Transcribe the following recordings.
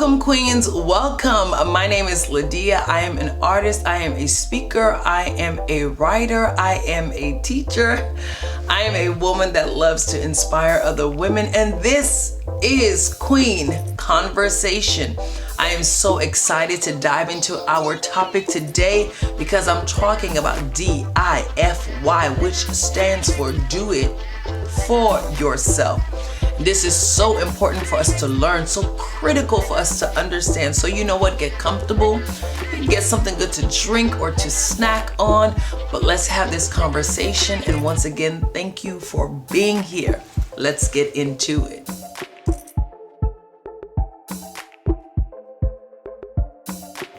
Welcome, queens. Welcome. My name is Lydia. I am an artist. I am a speaker. I am a writer. I am a teacher. I am a woman that loves to inspire other women. And this is Queen Conversation. I am so excited to dive into our topic today because I'm talking about D.I.F.Y, which stands for Do It For Yourself. This is so important for us to learn, so critical for us to understand. So you know what, get comfortable, get something good to drink or to snack on, but let's have this conversation. And once again, thank you for being here. Let's get into it.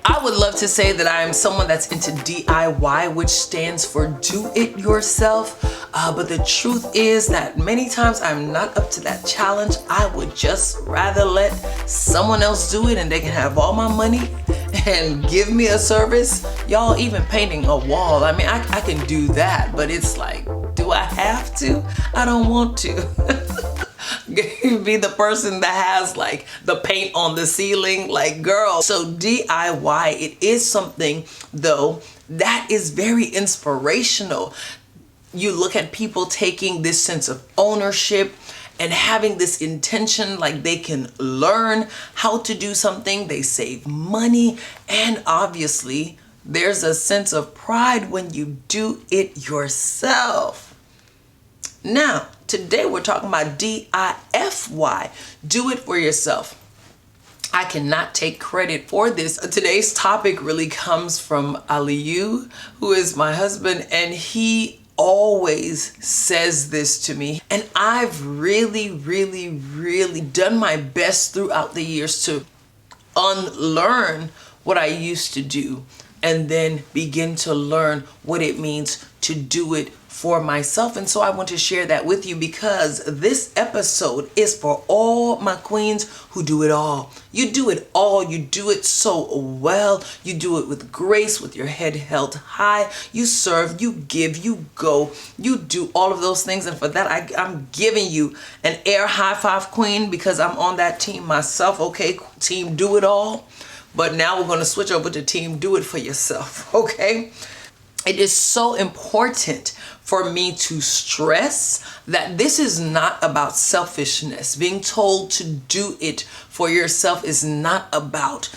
I would love to say that I am someone that's into D.I.Y, which stands for Do It Yourself. But the truth is that many times I'm not up to that challenge. I would just rather let someone else do it and they can have all my money and give me a service. Y'all, even painting a wall, I mean, I can do that, but it's like, do I have to? I don't want to. Be the person that has like the paint on the ceiling, like, girl. So D.I.Y, it is something though that is very inspirational. You look at people taking this sense of ownership and having this intention, like they can learn how to do something, they save money, and obviously there's a sense of pride when you do it yourself. Now, today we're talking about D.I.F.Y, do it for yourself. I cannot take credit for this. Today's topic really comes from Aliyu, who is my husband, and he always says this to me. And I've really done my best throughout the years to unlearn what I used to do and then begin to learn what it means to do it for myself. And so I want to share that with you because this episode is for all my queens who do it all. You do it all. You do it so well. You do it with grace, with your head held high. You serve, you give, you go, you do all of those things. And for that, I'm giving you an air high five, queen, because I'm on that team myself. Okay, team do it all. But now we're going to switch over to team do it for yourself. Okay. It is so important for me to stress that this is not about selfishness. Being told to do it for yourself is not about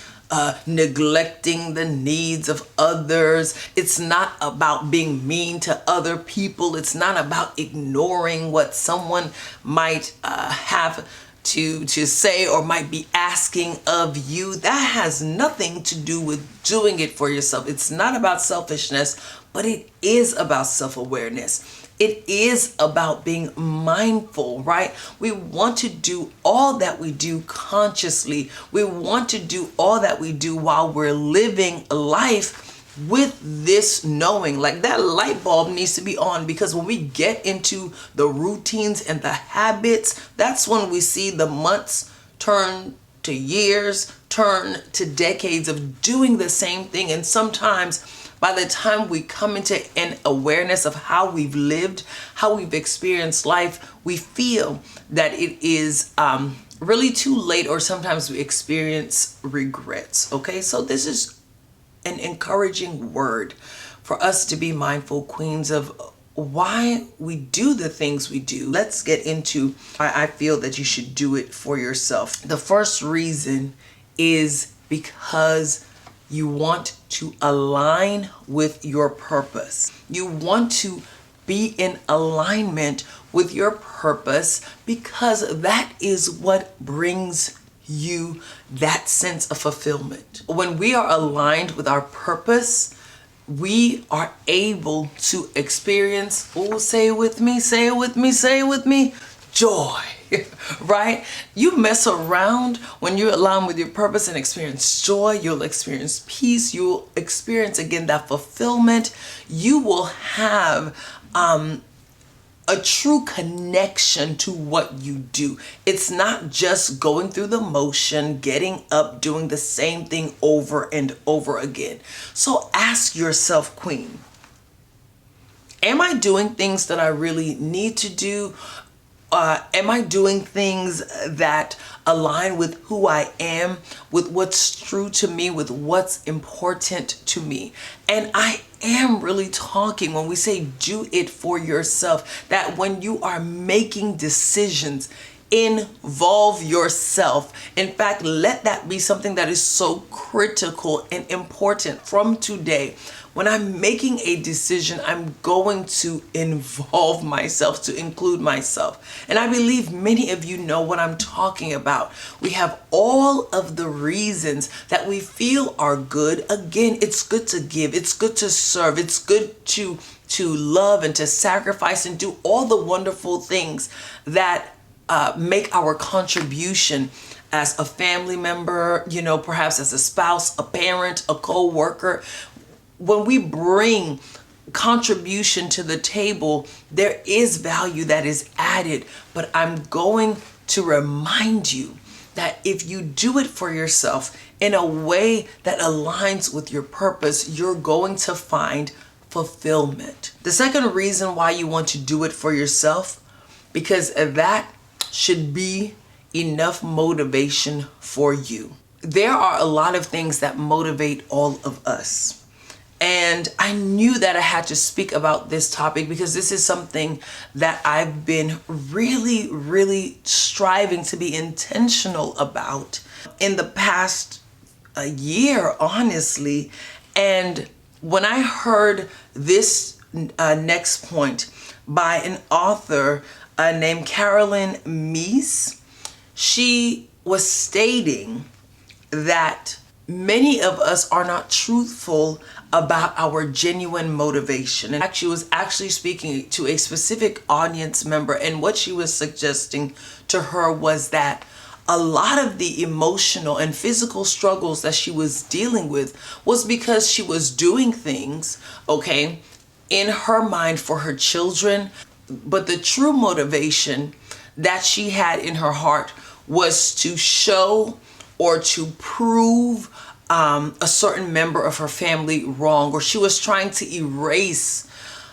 neglecting the needs of others. It's not about being mean to other people. It's not about ignoring what someone might have to say or might be asking of you. That has nothing to do with doing it for yourself. It's not about selfishness, but it is about self-awareness. It is about being mindful, right? We want to do all that we do consciously. We want to do all that we do while we're living life with this knowing, like that light bulb needs to be on, because when we get into the routines and the habits, that's when we see the months turn to years, turn to decades of doing the same thing. And sometimes by the time we come into an awareness of how we've lived, how we've experienced life, we feel that it is really too late, or sometimes we experience regrets. Okay, so this is an encouraging word for us to be mindful, queens, of why we do the things we do. Let's get into why I feel that you should do it for yourself. The first reason is because you want to align with your purpose. You want to be in alignment with your purpose because that is what brings you that sense of fulfillment. When we are aligned with our purpose, we are able to experience, oh, say it with me, say it with me, say it with me, joy, right? You mess around when you align with your purpose and experience joy, you'll experience peace, you'll experience again that fulfillment. You will have a true connection to what you do. It's not just going through the motion, getting up, doing the same thing over and over again. So ask yourself, queen, am I doing things that I really need to do? Am I doing things that align with who I am, with what's true to me, with what's important to me? And I am really talking when we say do it for yourself, that when you are making decisions, involve yourself. In fact, let that be something that is so critical and important from today. When I'm making a decision, I'm going to involve myself, to include myself. And I believe many of you know what I'm talking about. We have all of the reasons that we feel are good. Again, it's good to give, it's good to serve, it's good to love and to sacrifice and do all the wonderful things that make our contribution as a family member, perhaps as a spouse, a parent, a co-worker. When we bring contribution to the table, there is value that is added. But I'm going to remind you that if you do it for yourself in a way that aligns with your purpose, you're going to find fulfillment. The second reason why you want to do it for yourself, because that should be enough motivation for you. There are a lot of things that motivate all of us. And I knew that I had to speak about this topic because this is something that I've been really, really striving to be intentional about in the past year, honestly. And when I heard this next point by an author named Carolyn Meese, she was stating that many of us are not truthful about our genuine motivation. And she was actually speaking to a specific audience member, and what she was suggesting to her was that a lot of the emotional and physical struggles that she was dealing with was because she was doing things, okay, in her mind for her children, but the true motivation that she had in her heart was to show or to prove a certain member of her family wrong, or she was trying to erase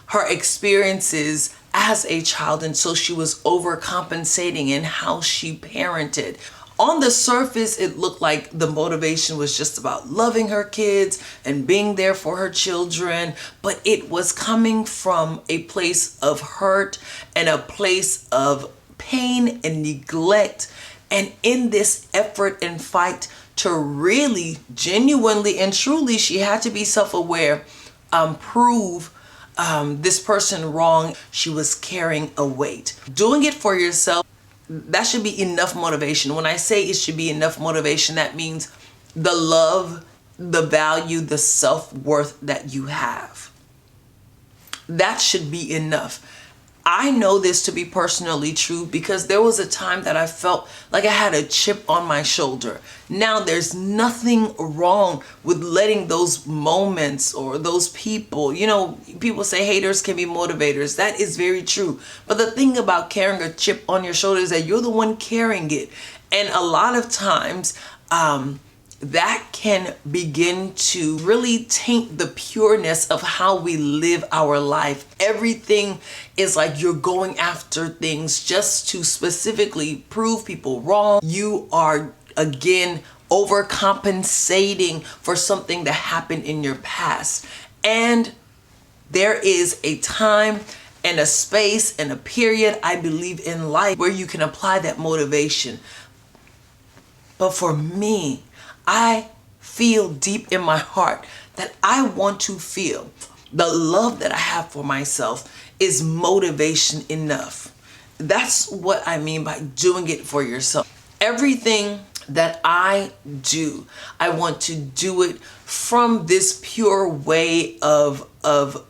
her experiences as a child, and so she was overcompensating in how she parented. On the surface, it looked like the motivation was just about loving her kids and being there for her children, but it was coming from a place of hurt and a place of pain and neglect. And in this effort and fight to really, genuinely, and truly, she had to be self-aware, prove this person wrong, she was carrying a weight. Doing it for yourself, that should be enough motivation. When I say it should be enough motivation, that means the love, the value, the self-worth that you have. That should be enough. I know this to be personally true because there was a time that I felt like I had a chip on my shoulder. Now, there's nothing wrong with letting those moments or those people, people say haters can be motivators. That is very true. But the thing about carrying a chip on your shoulder is that you're the one carrying it. And a lot of times, that can begin to really taint the pureness of how we live our life. Everything is like you're going after things just to specifically prove people wrong. You are, again, overcompensating for something that happened in your past. And there is a time and a space and a period, I believe, in life where you can apply that motivation. But for me, I feel deep in my heart that I want to feel the love that I have for myself is motivation enough. That's what I mean by doing it for yourself. Everything that I do, I want to do it from this pure way of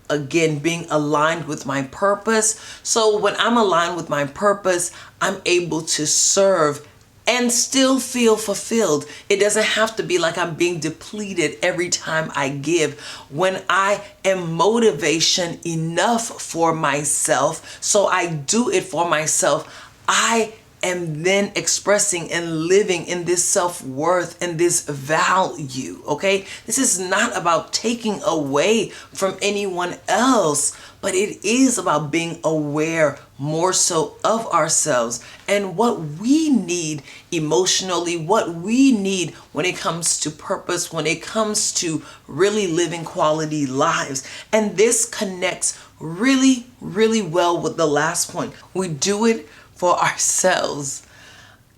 again, being aligned with my purpose. So when I'm aligned with my purpose, I'm able to serve and still feel fulfilled. It doesn't have to be like I'm being depleted every time I give. When I am motivation enough for myself, so I do it for myself, I and then expressing and living in this self-worth and this value, okay? This is not about taking away from anyone else, but it is about being aware more so of ourselves and what we need emotionally, what we need when it comes to purpose, when it comes to really living quality lives. And this connects really, really well with the last point. We do it for ourselves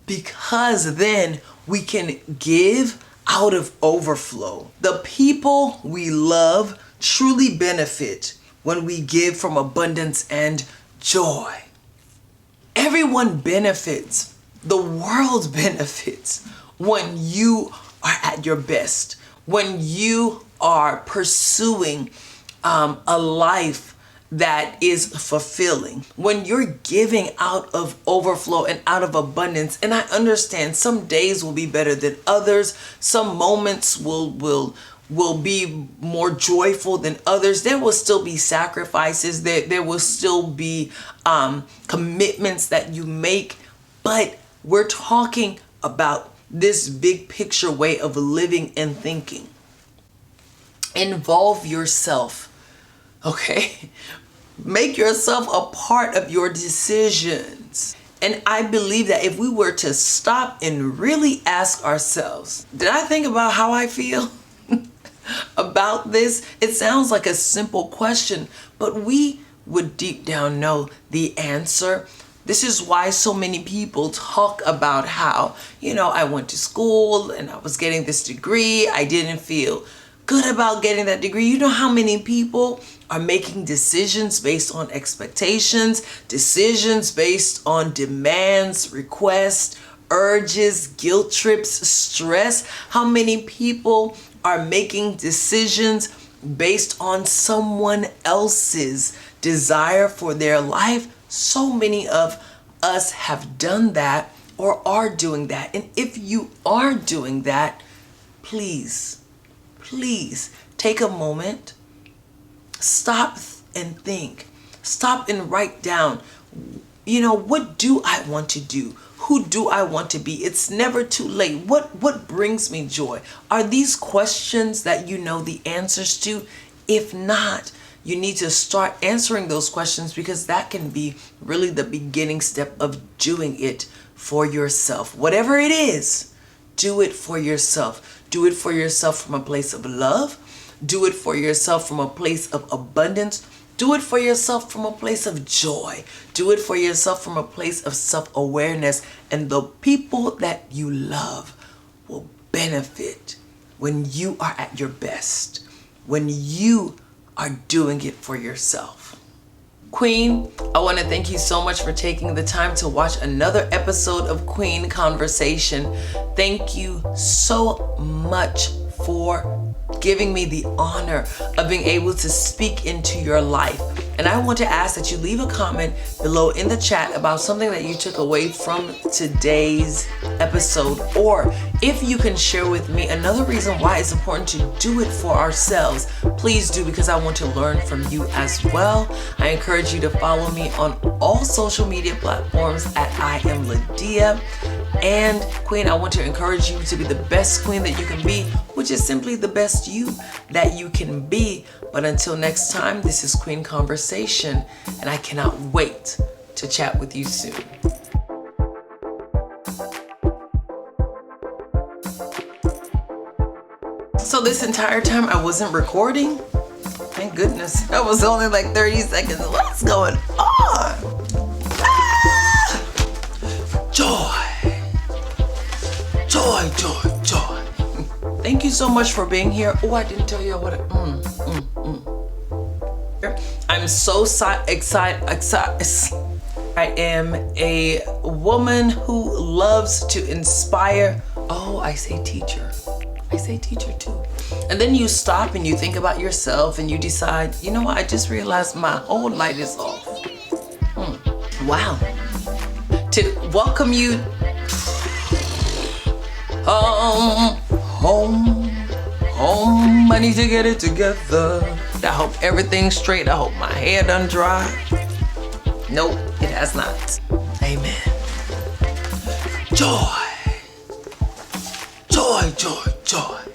because then we can give out of overflow. The people we love truly benefit when we give from abundance and joy. Everyone benefits. The world benefits when you are at your best, when you are pursuing a life that is fulfilling, when you're giving out of overflow and out of abundance. And I understand some days will be better than others. Some moments will be more joyful than others. There will still be sacrifices. There will still be commitments that you make. But we're talking about this big picture way of living and thinking. Involve yourself. Okay? Make yourself a part of your decisions. And I believe that if we were to stop and really ask ourselves, did I think about how I feel about this? It sounds like a simple question, but we would deep down know the answer. This is why so many people talk about how, I went to school and I was getting this degree. I didn't feel good about getting that degree. You know how many people are making decisions based on expectations, decisions based on demands, requests, urges, guilt trips, stress? How many people are making decisions based on someone else's desire for their life? So many of us have done that or are doing that. And if you are doing that, please take a moment, stop and think, stop and write down, what do I want to do? Who do I want to be? It's never too late. What brings me joy? Are these questions that you know the answers to? If not, you need to start answering those questions, because that can be really the beginning step of doing it for yourself. Whatever it is, do it for yourself. Do it for yourself from a place of love. Do it for yourself from a place of abundance. Do it for yourself from a place of joy. Do it for yourself from a place of self-awareness. And the people that you love will benefit when you are at your best, when you are doing it for yourself. Queen, I want to thank you so much for taking the time to watch another episode of Queen Conversation. Thank you so much for giving me the honor of being able to speak into your life. And I want to ask that you leave a comment below in the chat about something that you took away from today's episode, or if you can share with me another reason why it's important to do it for ourselves, please do, because I want to learn from you as well. I encourage you to follow me on all social media platforms at I am Lydia. And Queen, I want to encourage you to be the best queen that you can be, which is simply the best you that you can be. But until next time, this is Queen Conversation, and I cannot wait to chat with you soon. So this entire time I wasn't recording? Thank goodness. That was only like 30 seconds. What's going on? Joy. Joy, joy, joy. Thank you so much for being here. Oh, I didn't tell you what I'm so excited. I am a woman who loves to inspire. Oh, I say teacher. I say teacher too. And then you stop and you think about yourself and you decide, you know what? I just realized my whole light is off. Wow. To welcome you home. I need to get it together. I hope everything's straight. I hope my hair done dry. Nope, it has not. Amen. Joy. Joy, joy, joy.